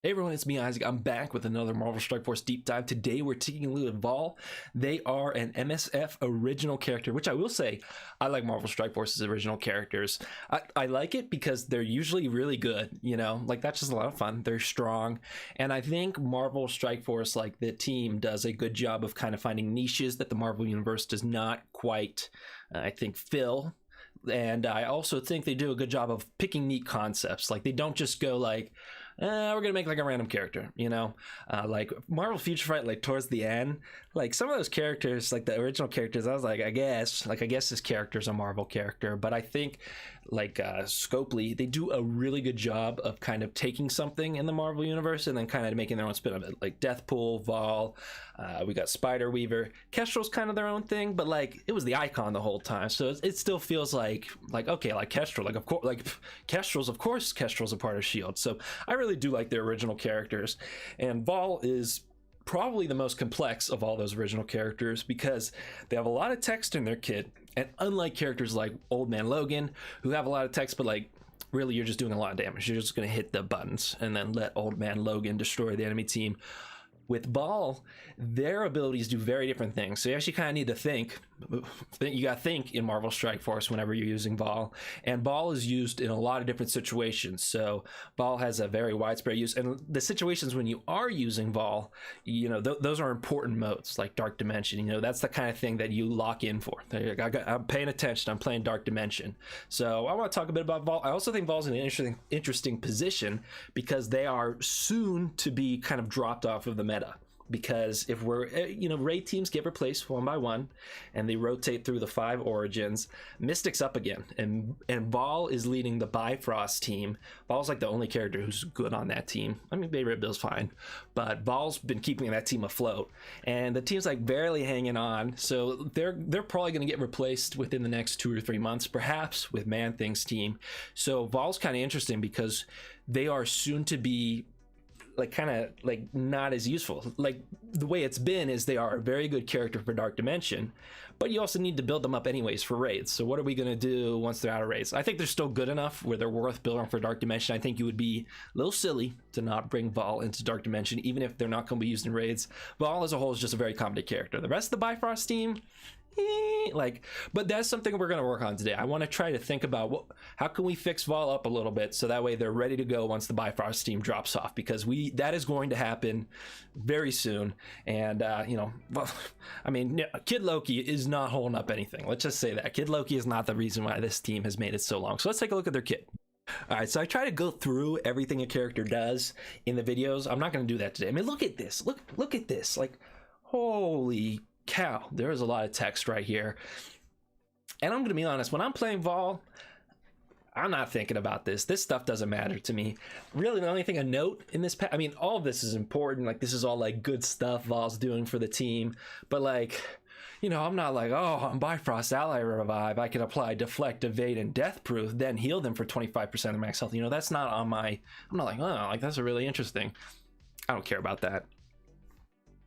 Hey everyone, it's me, Isaac. I'm back with another Marvel Strike Force deep dive. Today we're taking a look at Vahl. They are an MSF original character, which I will say, I like Marvel Strike Force's original characters. I like it because they're usually really good, you know? Like, that's just a lot of fun. They're strong. And I think Marvel Strike Force, like the team, does a good job of kind of finding niches that the Marvel Universe does not quite, I think, fill. And I also think they do a good job of picking neat concepts. Like, they don't just go like, we're gonna make like a random character, you know, like Marvel Future Fight. Like towards the end, like some of those characters, like the original characters, I was like, I guess this character's a Marvel character. But I think like Scopely, they do a really good job of kind of taking something in the Marvel universe and then kind of making their own spin of it. Like Deathpool, Vahl, we got Spider Weaver. Kestrel's kind of their own thing, but like it was the icon the whole time, so it still feels like okay, like Kestrel, like of course, like Kestrel's a part of Shield. So I really do like their original characters, and Vahl is probably the most complex of all those original characters because they have a lot of text in their kit, and unlike characters like Old Man Logan, who have a lot of text but like really you're just doing a lot of damage, you're just going to hit the buttons and then let Old Man Logan destroy the enemy team. With Vahl, their abilities do very different things. So you actually kind of need to think. You got to think in Marvel Strike Force whenever you're using Vahl. And Vahl is used in a lot of different situations. So Vahl has a very widespread use. And the situations when you are using Vahl, you know, those are important modes like Dark Dimension. You know, that's the kind of thing that you lock in for. I'm paying attention. I'm playing Dark Dimension. So I want to talk a bit about Vahl. I also think Vahl's in an interesting position because they are soon to be kind of dropped off of the meta. Because if we're, you know, raid teams get replaced one by one and they rotate through the 5 origins, Mystic's up again, and Vahl is leading the Bifrost team. Vahl's like the only character who's good on that team. I mean, Bay Red Bill's fine, but Vahl's been keeping that team afloat, and the team's like barely hanging on. So they're probably going to get replaced within the next 2 or 3 months, perhaps, with Man Thing's team. So Vahl's kind of interesting because they are soon to be like kind of like not as useful. Like the way it's been is they are a very good character for Dark Dimension, but you also need to build them up anyways for raids. So what are we going to do once they're out of raids? I think they're still good enough where they're worth building for Dark Dimension. I think you would be a little silly to not bring Vahl into Dark Dimension, even if they're not going to be used in raids. Vahl as a whole is just a very competent character. The rest of the Bifrost team, but that's something we're going to work on today. I want to try to think about how can we fix Vahl up a little bit so that way they're ready to go once the Bifrost team drops off, because that is going to happen very soon. And you know, well, I mean, Kid Loki is not holding up anything. Let's just say that Kid Loki is not the reason why this team has made it so long. So let's take a look at their kit. All right, so I try to go through everything a character does in the videos. I'm not going to do that today. I mean, look at this. Look at this. Like, holy cow, there is a lot of text right here. And I'm gonna be honest, when I'm playing Vahl, I'm not thinking about this stuff doesn't matter to me. Really, the only thing I note in this I mean, all of this is important. Like, this is all like good stuff Vahl's doing for the team, but like, you know, I'm not like, oh, on Bifrost Ally Revive I can apply Deflect, Evade, and Death Proof, then heal them for 25% of max health. You know, that's not on my, I'm not like, oh, like that's a really interesting. I don't care about that.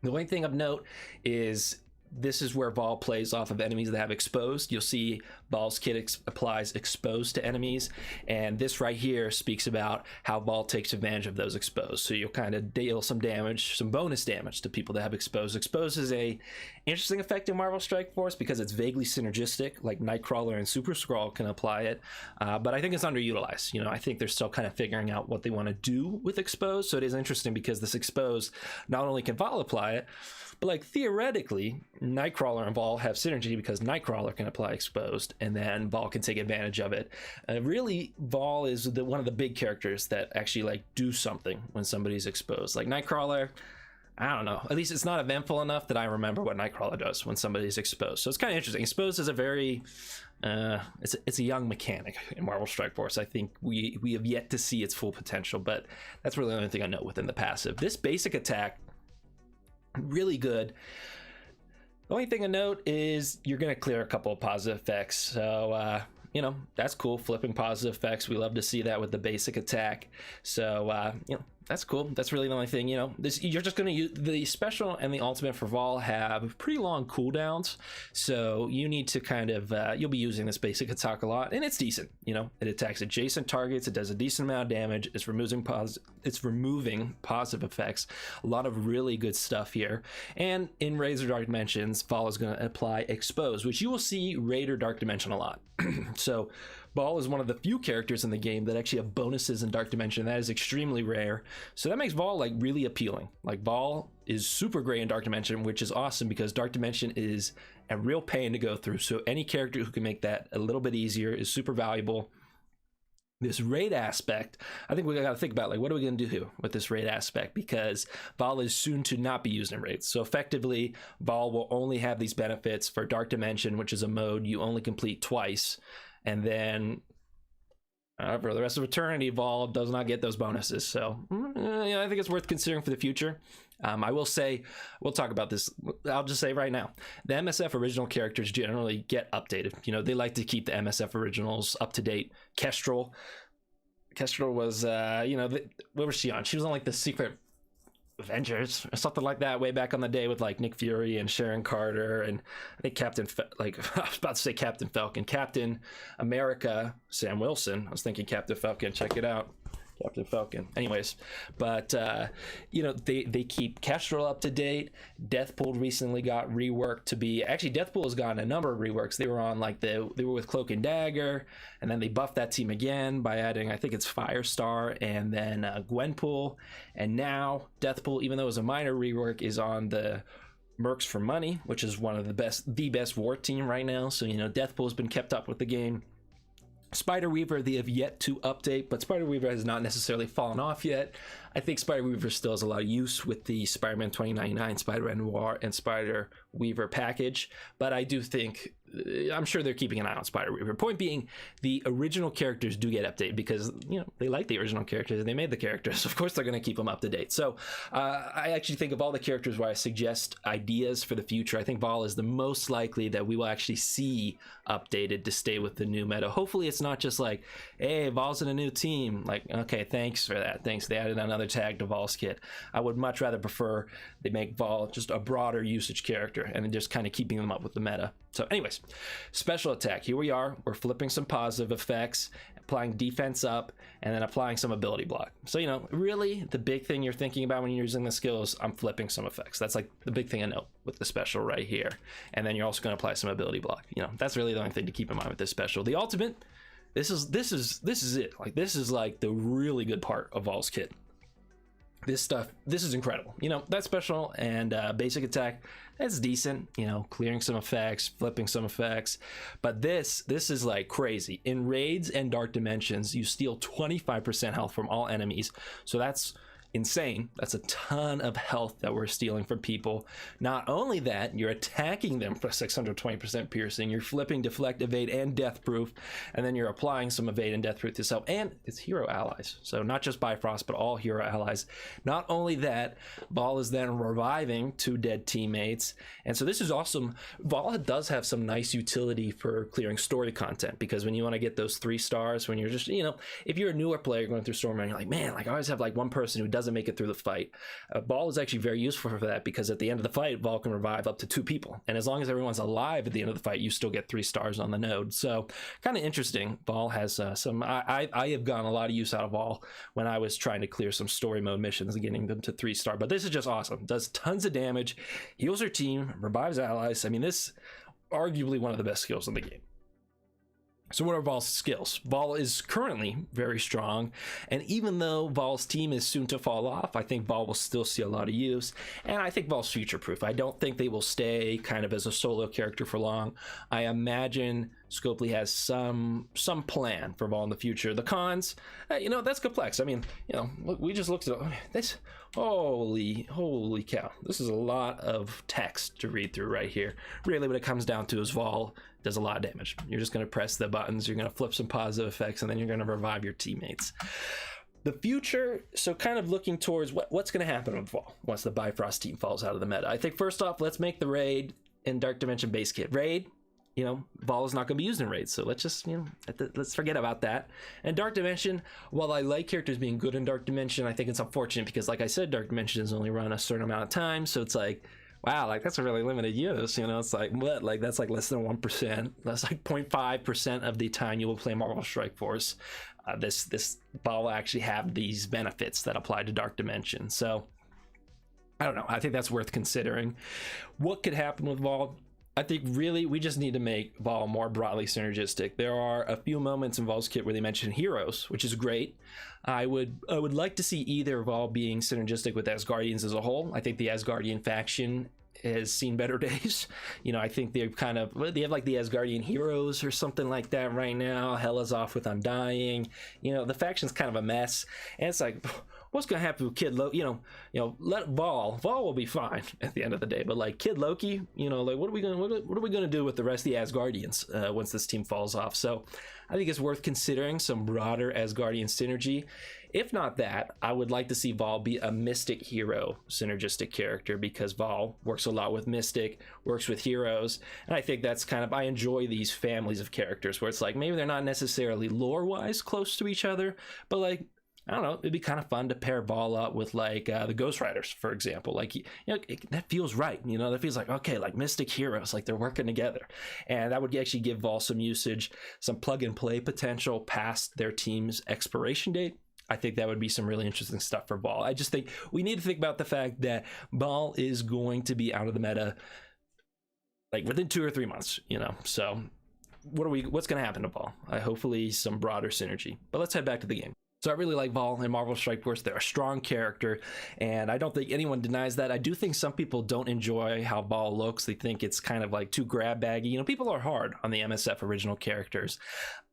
The only thing of note is this is where Vahl plays off of enemies that have exposed. You'll see Vahl's kit applies exposed to enemies, and this right here speaks about how Vahl takes advantage of those exposed. So you'll kind of deal some damage, some bonus damage to people that have exposed. Exposed is a interesting effect in Marvel Strike Force because it's vaguely synergistic, like Nightcrawler and Super Skrull can apply it, but I think it's underutilized. You know, I think they're still kind of figuring out what they want to do with exposed. So it is interesting because this exposed, not only can Vahl apply it, but like theoretically, Nightcrawler and Vahl have synergy because Nightcrawler can apply exposed, and then Vahl can take advantage of it. Really, Vahl is one of the big characters that actually like do something when somebody's exposed. Like Nightcrawler, I don't know. At least it's not eventful enough that I remember what Nightcrawler does when somebody's exposed. So it's kind of interesting. Exposed is a very, it's a young mechanic in Marvel Strike Force. I think we have yet to see its full potential, but that's really the only thing I know within the passive. This basic attack, really good. The only thing to note is you're going to clear a couple of positive effects. So, you know, that's cool. Flipping positive effects. We love to see that with the basic attack. So, you know, That's cool. That's really the only thing, you know. This, you're just going to use the special and the ultimate for Vahl have pretty long cooldowns, so you need to kind of you'll be using this basic attack a lot, and it's decent. You know, it attacks adjacent targets. It does a decent amount of damage. It's removing positive effects. A lot of really good stuff here. And in Razor Dark Dimensions, Vahl is going to apply Expose, which you will see Raider Dark Dimension a lot. So Vahl is one of the few characters in the game that actually have bonuses in Dark Dimension. That is extremely rare. So that makes Vahl like really appealing. Like Vahl is super great in Dark Dimension, which is awesome because Dark Dimension is a real pain to go through. So any character who can make that a little bit easier is super valuable. This raid aspect, I think we got to think about, like, what are we going to do with this raid aspect, because Vahl is soon to not be used in raids. So effectively, Vahl will only have these benefits for Dark Dimension, which is a mode you only complete twice, and then for the rest of eternity, Vahl does not get those bonuses. So I think it's worth considering for the future. I will say, we'll talk about this. I'll just say right now, the MSF original characters generally get updated. You know, they like to keep the MSF originals up to date. Kestrel was, what was she on? She was on like the Secret Avengers or something like that way back on the day with like Nick Fury and Sharon Carter and I think I was about to say Captain Falcon, Captain America, Sam Wilson. I was thinking Captain Falcon. Check it out. Captain Falcon. Anyways, but they keep Kestrel up to date. Deathpool recently got reworked to be, actually Deathpool has gotten a number of reworks. They were on like they were with Cloak and Dagger, and then they buffed that team again by adding, I think it's Firestar and then Gwenpool, and now Deathpool, even though it was a minor rework, is on the Mercs for Money, which is one of the best war team right now. So Deathpool has been kept up with the game. Spider-Weaver, they have yet to update, but Spider-Weaver has not necessarily fallen off yet. I think Spider-Weaver still has a lot of use with the Spider-Man 2099, Spider-Man Noir, and Spider-Weaver package, but I do think, I'm sure they're keeping an eye on Spider-Weaver. Point being, the original characters do get updated because, they like the original characters and they made the characters. Of course, they're going to keep them up to date. So I actually think of all the characters where I suggest ideas for the future, I think Vahl is the most likely that we will actually see updated to stay with the new meta. Hopefully it's not just like, hey, Vahl's in a new team. Like, okay, thanks for that. Thanks. They added another tag to Vahl's kit. I would much rather prefer they make Vahl just a broader usage character and then just kind of keeping them up with the meta. So anyways, special attack. Here we are. We're flipping some positive effects, applying defense up, and then applying some ability block. So, really the big thing you're thinking about when you're using the skills, I'm flipping some effects. That's like the big thing I know with the special right here. And then you're also going to apply some ability block. That's really the only thing to keep in mind with this special. The ultimate, this is it. Like, this is like the really good part of Vahl's kit. This is incredible. That special and basic attack, that's decent, clearing some effects, flipping some effects, but this is like crazy. In raids and Dark Dimensions, you steal 25% health from all enemies, so that's insane. That's a ton of health that we're stealing from people. Not only that, you're attacking them for 620% piercing, you're flipping deflect, evade, and death proof, and then you're applying some evade and death proof yourself, and it's hero allies. So not just Bifrost, but all hero allies. Not only that, Vahl is then reviving 2 dead teammates, and so this is awesome. Vahl does have some nice utility for clearing story content, because when you want to get those 3 stars, when you're just, if you're a newer player going through story mode, you're like, man, like I always have like one person who doesn't make it through the fight. Vahl is actually very useful for that, because at the end of the fight, Vahl can revive up to 2 people, and as long as everyone's alive at the end of the fight, you still get 3 stars on the node. So kind of interesting. Vahl has some, I have gotten a lot of use out of Vahl when I was trying to clear some story mode missions and getting them to 3-star, but this is just awesome. Does tons of damage, heals her team, revives allies. I mean, this arguably one of the best skills in the game. So what are Vahl's skills? Vahl is currently very strong, and even though Vahl's team is soon to fall off, I think Vahl will still see a lot of use, and I think Vahl's future-proof. I don't think they will stay kind of as a solo character for long. I imagine Scopely has some plan for Vahl in the future. The cons, that's complex. I mean, look, we just looked at this. Holy cow. This is a lot of text to read through right here. Really what it comes down to is Vahl does a lot of damage. You're just going to press the buttons, you're going to flip some positive effects, and then you're going to revive your teammates. The future, so kind of looking towards what's going to happen with Vahl once the Bifrost team falls out of the meta. I think first off, let's make the raid in Dark Dimension base kit. Raid, Vahl is not going to be used in raids, so let's just, let's forget about that. And Dark Dimension, while I like characters being good in Dark Dimension, I think it's unfortunate because, like I said, Dark Dimension is only run a certain amount of time, so it's like, wow, like that's a really limited use, it's like, what, like that's like less than 1%, that's like 0.5% of the time you will play Marvel Strike Force. This Vahl will actually have these benefits that apply to Dark Dimension, so I don't know, I think that's worth considering. What could happen with Vahl? I think really we just need to make Vahl more broadly synergistic. There are a few moments in Vahl's kit where they mention heroes, which is great. I would like to see either Vahl being synergistic with Asgardians as a whole. I think the Asgardian faction has seen better days. I think they have like the Asgardian heroes or something like that right now. Hela's off with Undying. The faction's kind of a mess, and it's like, what's gonna happen with Kid Loki? Let Vahl will be fine at the end of the day, but like Kid Loki, like what are we gonna do with the rest of the Asgardians once this team falls off? So I think it's worth considering some broader Asgardian synergy. If not that, I would like to see Vahl be a Mystic hero synergistic character, because Vahl works a lot with Mystic, works with heroes, and I think that's I enjoy these families of characters where it's like maybe they're not necessarily lore-wise close to each other, but like, I don't know, it'd be kind of fun to pair Vahl up with like the Ghost Riders, for example. Like, that feels right. That feels like, okay, like Mystic heroes, like they're working together. And that would actually give Vahl some usage, some plug and play potential past their team's expiration date. I think that would be some really interesting stuff for Vahl. I just think we need to think about the fact that Vahl is going to be out of the meta like within 2 or 3 months, So what's going to happen to Vahl? Hopefully some broader synergy. But let's head back to the game. So I really like Vahl and Marvel Strike Force. They're a strong character, and I don't think anyone denies that. I do think some people don't enjoy how Vahl looks. They think it's kind of like too grab baggy. People are hard on the MSF original characters.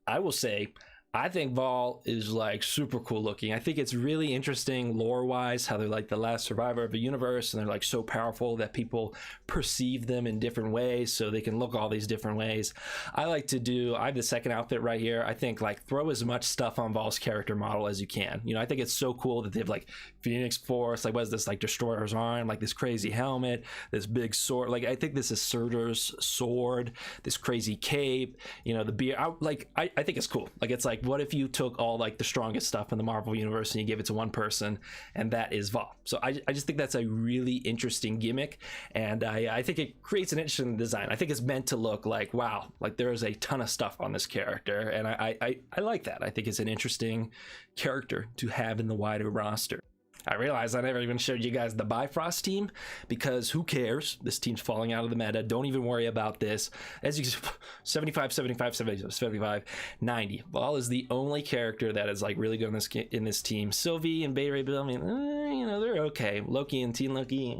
I will say, I think Vahl is like super cool looking. I think it's really interesting lore wise how they're like the last survivor of the universe, and they're like so powerful that people perceive them in different ways, so they can look all these different ways. I have the second outfit right here. I think like throw as much stuff on Vahl's character model as you can. I think it's so cool that they have like Phoenix Force, like what is this, like Destroyer's arm, like this crazy helmet, this big sword. Like I think this is Surtur's sword, this crazy cape, the beard. I think it's cool. Like it's like, what if you took all like the strongest stuff in the Marvel universe and you gave it to one person, and that is Vahl? So I just think that's a really interesting gimmick, and I think it creates an interesting design. I think it's meant to look like, wow, like there is a ton of stuff on this character, and I like that. I think it's an interesting character to have in the wider roster. I realized I never even showed you guys the Bifrost team, because who cares? This team's falling out of the meta. Don't even worry about this. As you can 75, 75, 75, 90. Vahl is the only character that is like really good in this team. Sylvie and Beta Ray Bill, they're okay. Loki and Teen Loki,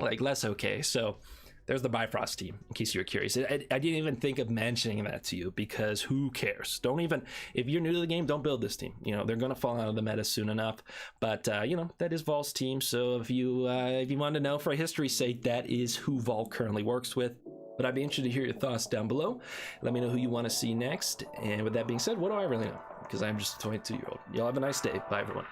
like less okay. So there's the Bifrost team, in case you were curious. I didn't even think of mentioning that to you, because who cares? If you're new to the game, don't build this team. They're going to fall out of the meta soon enough. But, that is Vahl's team. So if you want to know for a history's sake, that is who Vahl currently works with. But I'd be interested to hear your thoughts down below. Let me know who you want to see next. And with that being said, what do I really know? Because I'm just a 22-year-old. Y'all have a nice day. Bye, everyone.